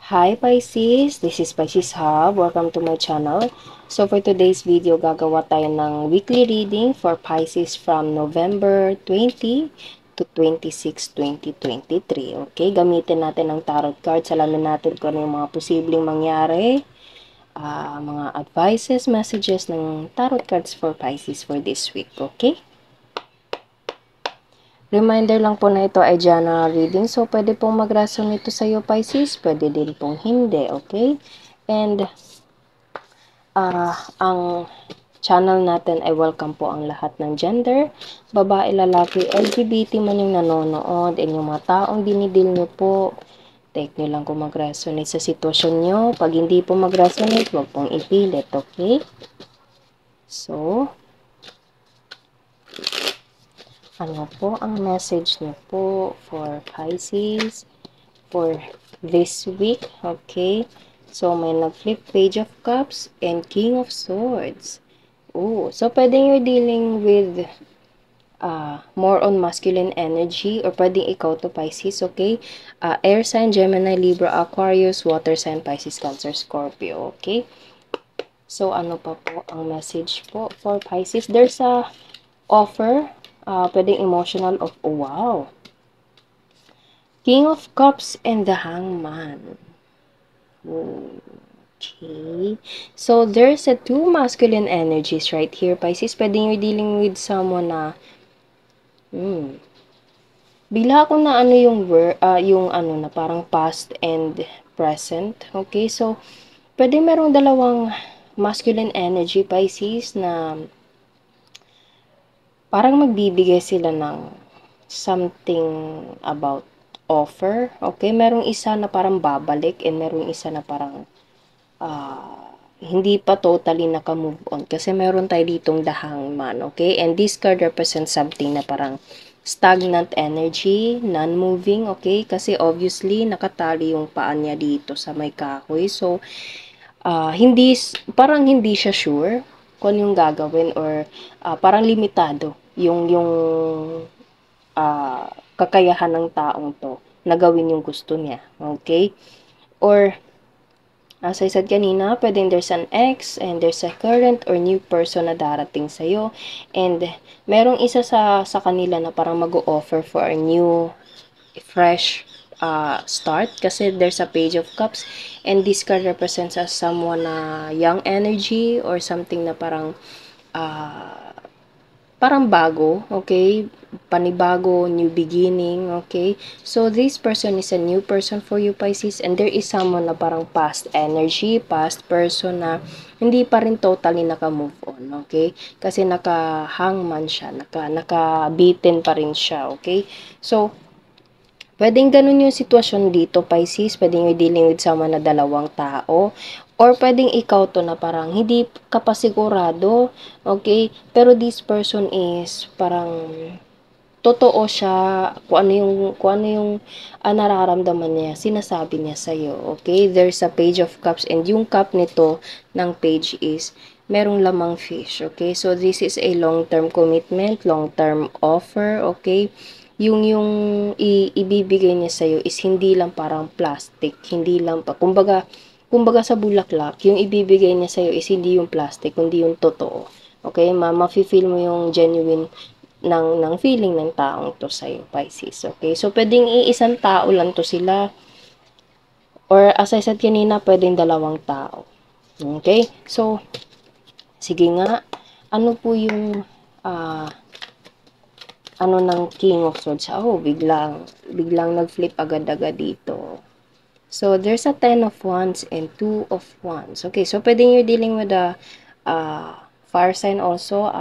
Hi Pisces, this is Pisces Hub. Welcome to my channel. So for today's video, gagawa tayo ng weekly reading for Pisces from November 20 to 26, 2023. Okay, gamitin natin ang tarot cards. Alamin natin kung ano yung mga posibleng mangyari. Mga advices, messages ng tarot cards for Pisces for this week. Okay? Reminder lang po na ito ay general reading. So, pwede pong mag-resonate ito sa iyo, Pisces. Pwede din pong hindi, okay? And, ang channel natin ay welcome po ang lahat ng gender. Babae, lalaki, LGBT man yung nanonood. And yung mga taong dinidil nyo po, take nyo lang kung mag-resonate sa sitwasyon nyo. Pag hindi po mag-resonate, huwag pong ipilit, okay? So, ano po ang message niyo po for Pisces for this week? Okay. So, may nag-flip Page of Cups and King of Swords. Oh, so pwedeng you're dealing with more on masculine energy or pwedeng ikaw to Pisces, okay? Air sign, Gemini, Libra, Aquarius, water sign, Pisces, Cancer, Scorpio, okay? So, ano pa po ang message po for Pisces? There's a offer, pwedeng emotional of, oh, wow. King of Cups and the Hangman. Okay. So, there's a two masculine energies right here, Pisces. Pwedeng you're dealing with someone na, bigla ako na ano yung ano na parang past and present. Okay, so, pwede merong dalawang masculine energy, Pisces, na parang magbibigay sila ng something about offer. Okay, merong isa na parang babalik and merong isa na parang hindi pa totally naka-move on. Kasi meron tayo ditong the Hangman, okay? And this card represents something na parang stagnant energy, non-moving, okay? Kasi obviously, nakatali yung paa niya dito sa may kahoy. So, parang hindi siya sure kung yung gagawin or parang limitado yung kakayahan ng taong to na gawin yung gusto niya, okay? Or as I said kanina, pwedeng there's an ex and there's a current or new person na darating sa'yo. And merong isa sa kanila na parang mag-o-offer for a new, fresh start. Kasi there's a Page of Cups. And this card represents as someone na young energy or something na parang bago, okay? Panibago, new beginning, okay? So, this person is a new person for you, Pisces, and there is someone na parang past energy, past person na hindi pa rin totally naka-move on, okay? Kasi naka-hangman siya, naka-beaten pa rin siya, okay? So, pwedeng ganun yung sitwasyon dito, Pisces. Pwedeng you're dealing with someone na dalawang tao. Or pwedeng ikaw to na parang hindi ka pa sigurado. Okay? Pero this person is parang totoo siya. Kung ano yung nararamdaman niya, sinasabi niya sa'yo. Okay? There's a Page of Cups. And yung cup nito ng page is merong lamang fish. Okay? So, this is a long-term commitment, long-term offer. Okay? Yung ibibigay niya sa'yo is hindi lang parang plastic, hindi lang pa, kumbaga sa bulaklak, yung ibibigay niya sa'yo is hindi yung plastic, kundi yung totoo. Okay, mafe-feel mo yung genuine ng feeling ng taong to sa'yo, Pisces. Okay, so pwedeng iisang tao lang to sila, or as I said kanina, pwedeng dalawang tao. Okay, so, sige nga, ano po yung, ano ng King of Swords. Oh, biglang nag-flip agad-agad dito. So, there's a 10 of Wands and 2 of Wands. Okay, so pwedeng you're dealing with a fire sign also,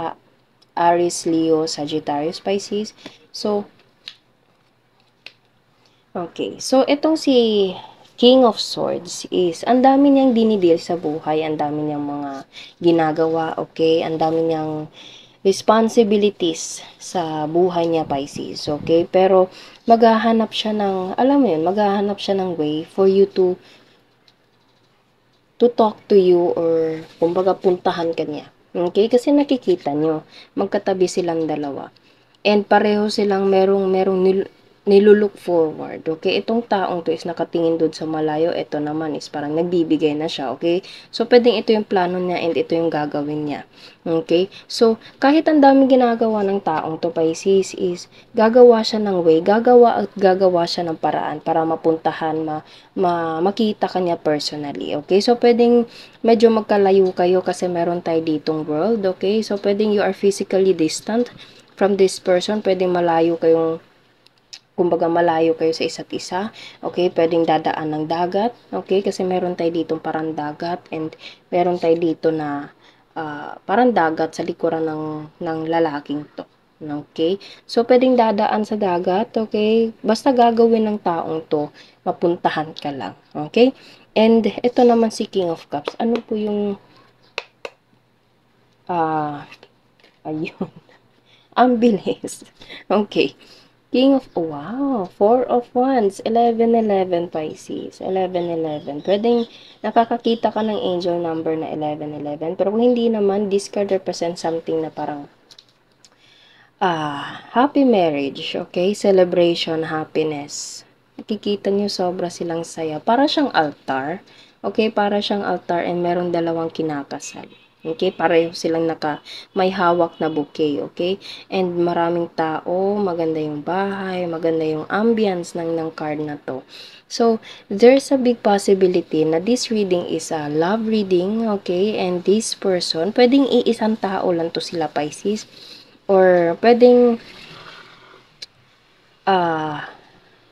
Aries, Leo, Sagittarius, Pisces. So, okay. So, itong si King of Swords is, ang dami niyang dinidil sa buhay, ang dami niyang mga ginagawa, okay? Ang dami niyang responsibilities sa buhay niya, Pisces, okay? Pero, maghahanap siya ng, alam mo yun, maghahanap siya ng way for you to talk to you or, kumbaga, puntahan ka niya. Okay? Kasi nakikita nyo, magkatabi silang dalawa. And pareho silang merong nilulook forward, okay? Itong taong to is nakatingin doon sa malayo, ito naman is parang nagbibigay na siya, okay? So, pwedeng ito yung plano niya and ito yung gagawin niya, okay? So, kahit ang daming ginagawa ng taong to, Pisces, is gagawa siya ng way, gagawa at gagawa siya ng paraan para mapuntahan, makita kanya personally, okay? So, pwedeng medyo magkalayo kayo kasi meron tayo ditong world, okay? So, pwedeng you are physically distant from this person, pwedeng malayo kayong kumbaga malayo kayo sa isa't isa, okay, pwedeng dadaan ng dagat, okay, kasi meron tayo dito parang dagat and meron tayo dito na parang dagat sa likuran ng lalaking to, okay, so pwedeng dadaan sa dagat, okay, basta gagawin ng taong to, mapuntahan ka lang, okay, and ito naman si King of Cups, ano po yung, ayun, ang bilis, okay, King of, wow, Four of Wands, 11-11 Pisces, 11-11. Pwedeng nakakakita ka ng angel number na 11-11. Pero kung hindi naman, this card represents something na parang, happy marriage, okay? Celebration, happiness. Nakikita nyo sobra silang saya. Para siyang altar, okay? Para siyang altar and meron dalawang kinakasal. Okay, pareho silang may hawak na bouquet, okay? And maraming tao, maganda yung bahay, maganda yung ambience ng card na to. So, there's a big possibility na this reading is a love reading, okay? And this person, pwedeng iisang tao lang to sila, Pisces. Or pwedeng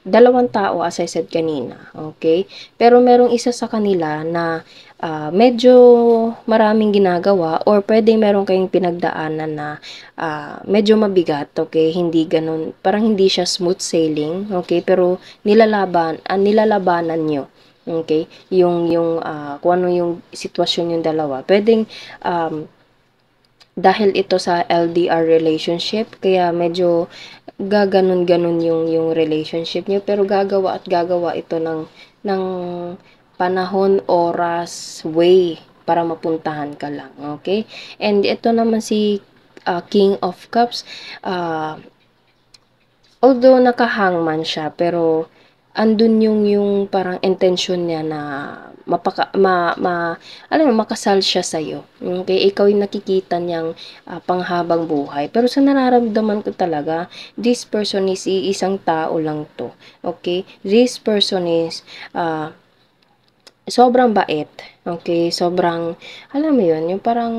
dalawang tao as I said kanina, okay? Pero merong isa sa kanila na medyo maraming ginagawa or pwedeng meron kayong pinagdaanan na medyo mabigat, okay? Hindi ganun, parang hindi siya smooth sailing, okay? Pero nilalabanan nyo, okay? Kung ano yung sitwasyon yung dalawa. Pwedeng dahil ito sa LDR relationship, kaya medyo gaganon-ganon yung relationship niyo, pero gagawa at gagawa ito ng panahon, oras, way para mapuntahan ka lang, okay? And ito naman si King of Cups, although nakahangman siya, pero andun yung parang intention niya na alam mo, makasal siya sa'yo. Okay, ikaw yung nakikita niyang panghabang buhay. Pero sa nararamdaman ko talaga, this person is iisang tao lang to. Okay, this person is sobrang bait. Okay, sobrang, alam mo yun, yung parang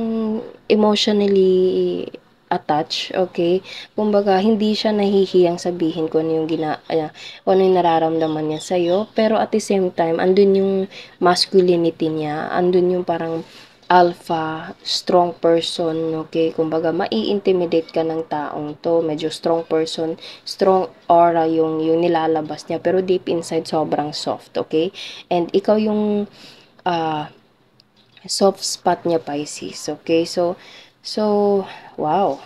emotionally attached, okay? Kumbaga, hindi siya nahihiyang sabihin kung ano yung kung ano yung nararamdaman niya sa'yo, pero at the same time, andun yung masculinity niya, andun yung parang alpha, strong person, okay? Kumbaga, mai-intimidate ka ng taong to, medyo strong person, strong aura yung nilalabas niya, pero deep inside, sobrang soft, okay? And ikaw yung soft spot niya, Pisces, okay? So, wow.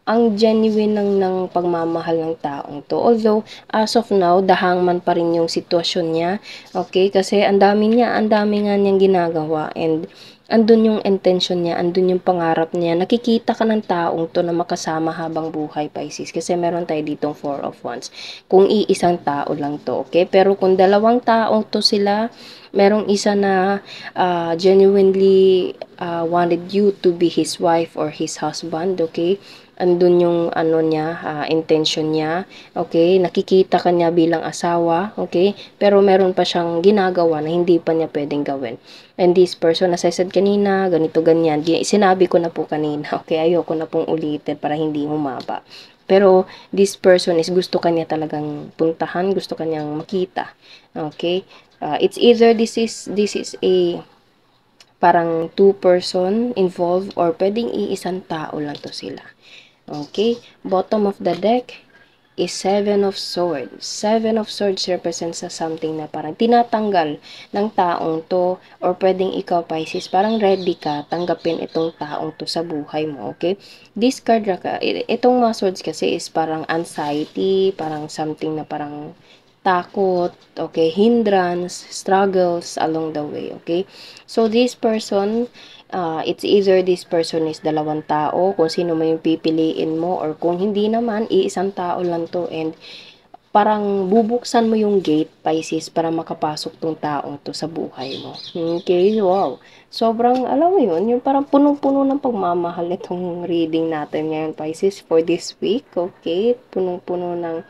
Ang genuine ng pagmamahal ng taong to. Although, as of now, the hangman pa rin yung sitwasyon niya. Okay? Kasi ang dami nga niyang ginagawa. And andun yung intention niya, andun yung pangarap niya. Nakikita ka ng taong to na makasama habang buhay, Pisces. Kasi meron tayo ditong Four of Wands. Kung iisang tao lang to, okay? Pero kung dalawang tao to sila, merong isa na genuinely wanted you to be his wife or his husband, okay? Andun yung ano niya, intention niya, okay? Nakikita ka niya bilang asawa, okay? Pero meron pa siyang ginagawa na hindi pa niya pwedeng gawin. And this person, as I said kanina, ganito, ganyan. Sinabi ko na po kanina, okay? Ayoko na pong ulitin para hindi humaba. Pero this person is gusto kanya talagang puntahan, gusto kanyang makita, okay? It's either this is a parang two-person involved or pwedeng iisang tao lang to sila. Okay, bottom of the deck is Seven of Swords. Seven of Swords represents sa something na parang tinatanggal ng taong to or pwedeng ikaw, Pisces, parang ready ka tanggapin itong taong to sa buhay mo, okay? This card, itong mga swords kasi is parang anxiety, parang something na parang takot, okay, hindrance, struggles along the way, okay? So, this person, it's either this person is dalawang tao, kung sino mo yung pipiliin mo, or kung hindi naman, iisang tao lang to, and parang bubuksan mo yung gate, Pisces, para makapasok tong taong to sa buhay mo. Okay, wow. Sobrang, alam mo yun, yung parang punong-puno ng pagmamahal itong reading natin ngayon, Pisces, for this week, okay? Punong-puno ng,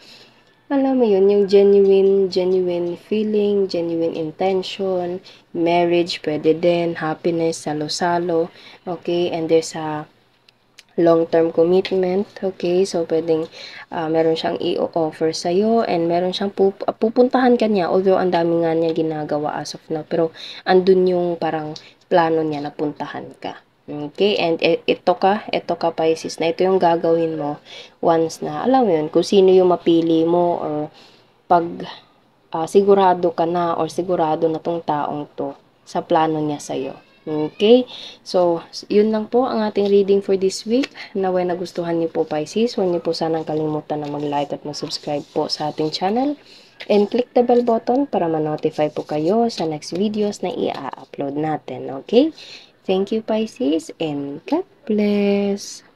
alam mo yun, yung genuine feeling, genuine intention, marriage, pwede din, happiness, salo-salo, okay? And there's a long-term commitment, okay? So, pwedeng meron siyang i-offer sa'yo and meron siyang pupuntahan ka niya, although ang dami nga niya ginagawa as of now, pero andun yung parang plano niya na puntahan ka. Okay? And ito ka Pisces, na ito yung gagawin mo once na, alam mo yun, kung sino yung mapili mo or pag sigurado ka na or sigurado na tong taong to sa plano niya sa'yo. Okay? So, yun lang po ang ating reading for this week. Naway nagustuhan niyo po, Pisces. Huwag niyo po sanang kalimutan na mag-like at mag-subscribe po sa ating channel. And click the bell button para ma-notify po kayo sa next videos na i-upload natin. Okay? Thank you, Pisces, and God bless!